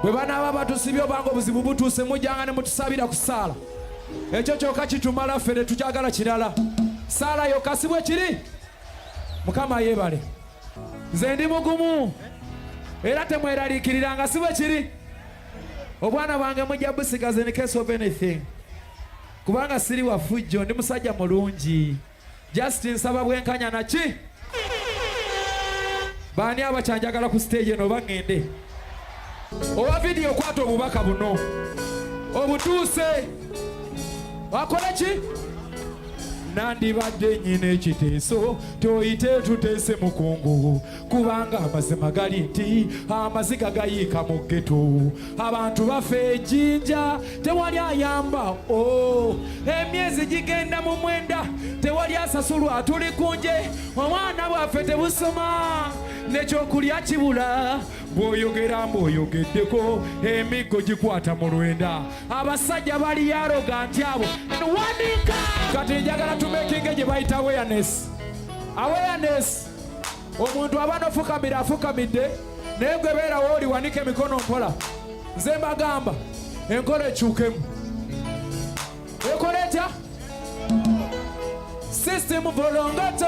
bwe banaaba batusibye obanga obuzibu butuuse mujjanga ne mutusabira ku ssaala ekyo kyokka kitumala ffe ne tukyagala kirala ssaala yokka si bwe kiri mukama yeebale nze ndi mugumu era temweraliikiriranga si bwe kiri obwana bwange mujja busigaze in case of anything kubanga siri wafujjo ndi musajja mulungi just nsaba bwenkanya naki baani abakyanjagala ku stage eno baŋŋende owa vidiyo kwata obubaka buno obutuuse wakola ki nandibadde nnyina ekiteeso toyite tuteese mukungu kubanga amazima gali nti amaziga gayiika mu ggeto abantu bafe ejjinja tewali ayamba emyezi gigenda mu mwenda tewali asasulwa tuli kunje omwana bwaffe tebusoma nekyokulya kibula bw'oyogera mbw'oyogeddeko emiggo gikwata mu lwenda abasajja bali aroganti abo nwadika kati njagala tumekinge gye bayita awareness omuntu aba nofukamira afukamidde naye gwe beerawo oli wanika emikono mpola nze mbagamba enkola ekyukemu ekola etya system volongato